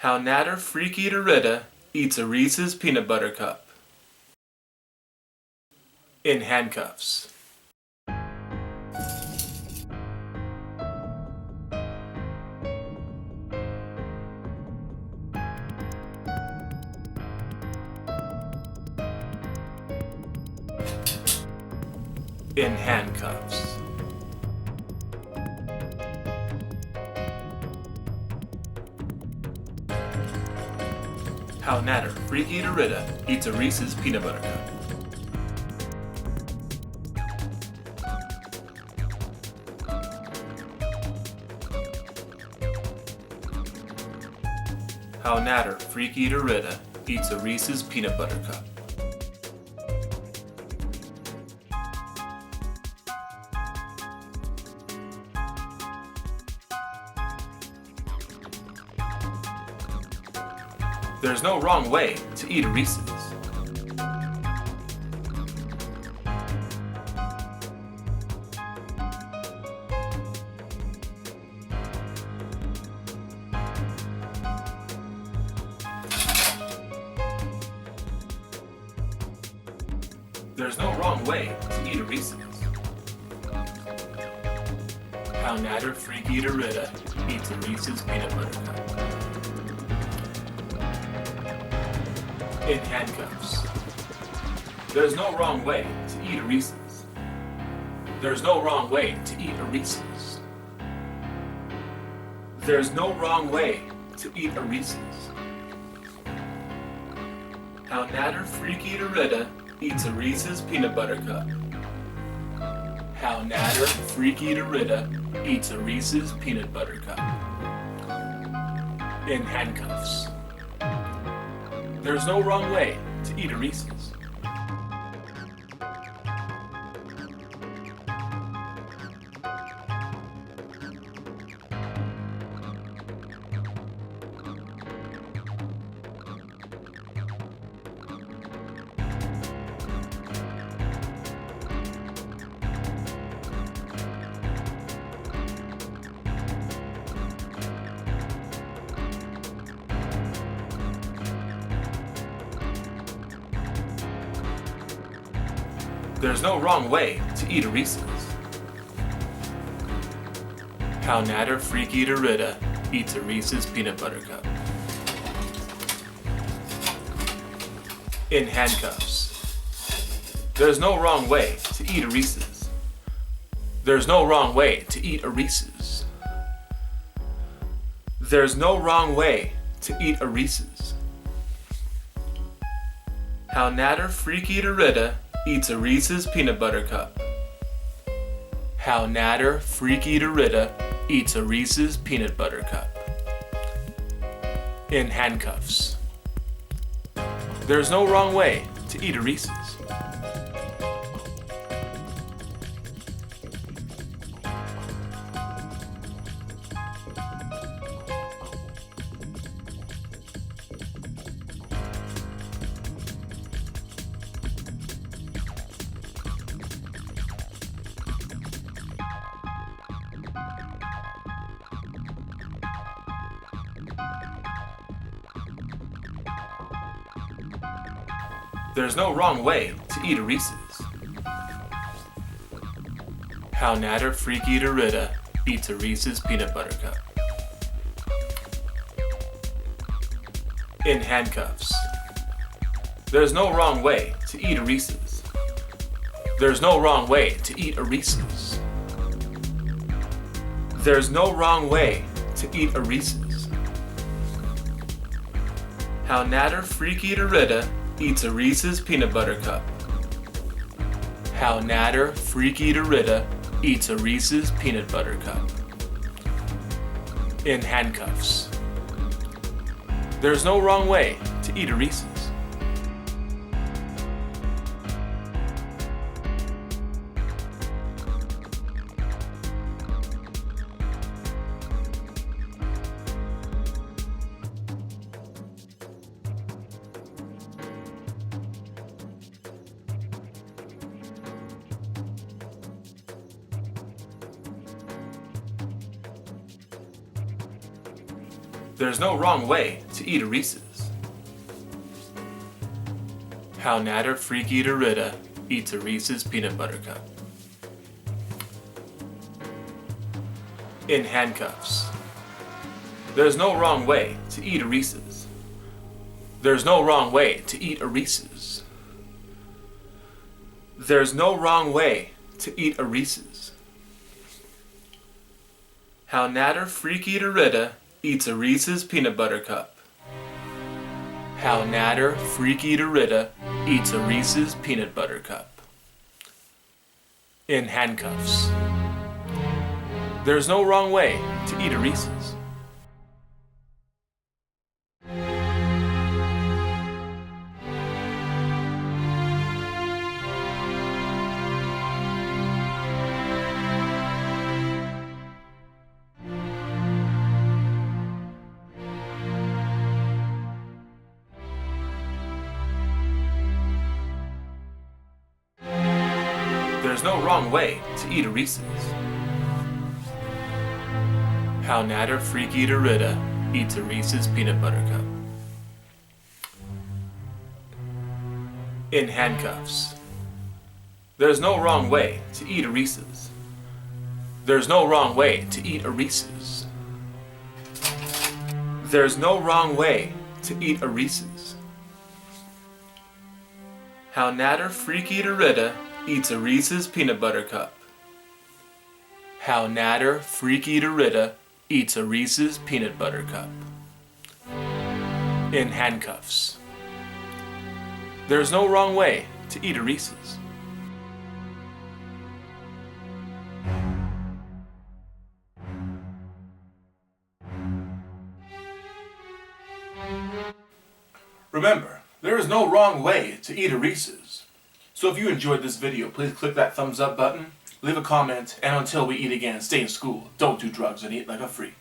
How Natter FreakEating eats a Reese's peanut butter cup. In handcuffs. In handcuffs. How Natter FreakEating eats a Reese's peanut butter cup. How Natter FreakEating eats a Reese's peanut butter cup. There's no wrong way to eat a Reese's. There's no wrong way to eat a Reese's. How Natter FreakEating eats a Reese's peanut butter cup. In handcuffs. There's no wrong way to eat a Reese's. There's no wrong way to eat a Reese's. There's no wrong way to eat a Reese's. How Natter FreakEating eats a Reese's peanut butter cup. How Natter FreakEating eats a Reese's peanut butter cup. In handcuffs. There's no wrong way to eat a Reese's. There's no wrong way to eat a Reese's. How Natter FreakEating eats a Reese's peanut butter cup. In handcuffs. There's no wrong way to eat a Reese's. There's no wrong way to eat a Reese's. There's no wrong way to eat a Reese's. How Natter FreakEating eats a Reese's peanut butter cup. How Natter FreakEating eats a Reese's peanut butter cup. In handcuffs. There's no wrong way to eat a Reese's. There's no wrong way to eat a Reese's. How Natter FreakEating eats a Reese's peanut butter cup. In handcuffs. There's no wrong way to eat a Reese's. There's no wrong way to eat a Reese's. There's no wrong way to eat a Reese's. How Natter FreakEating eats a Reese's peanut butter cup. How Natter FreakEating eats a Reese's peanut butter cup. In handcuffs. There's no wrong way to eat a Reese's. There's no wrong way to eat a Reese's. How Natter Freak Eater Rita eats a Reese's peanut butter cup. In handcuffs. There's no wrong way to eat a Reese's. There's no wrong way to eat a Reese's. There's no wrong way to eat a Reese's. How Natter Freak Eater Rita eats a Reese's peanut butter cup. How Natter Freak Eater Rita eats a Reese's peanut butter cup. In handcuffs. There's no wrong way to eat a Reese's. There's no wrong way to eat a Reese's. How Natter Freak Eater Rita eats a Reese's peanut butter cup. In handcuffs. There's no wrong way to eat a Reese's. There's no wrong way to eat a Reese's. There's no wrong way to eat a Reese's. How Natter Freak Eater Rita eats a Reese's peanut butter cup. How Natter Freak Eater Rita eats a Reese's peanut butter cup. In handcuffs. There's no wrong way to eat a Reese's. Remember, there is no wrong way to eat a Reese's. So if you enjoyed this video, please click that thumbs up button, leave a comment, and until we eat again, stay in school, don't do drugs, and eat like a freak.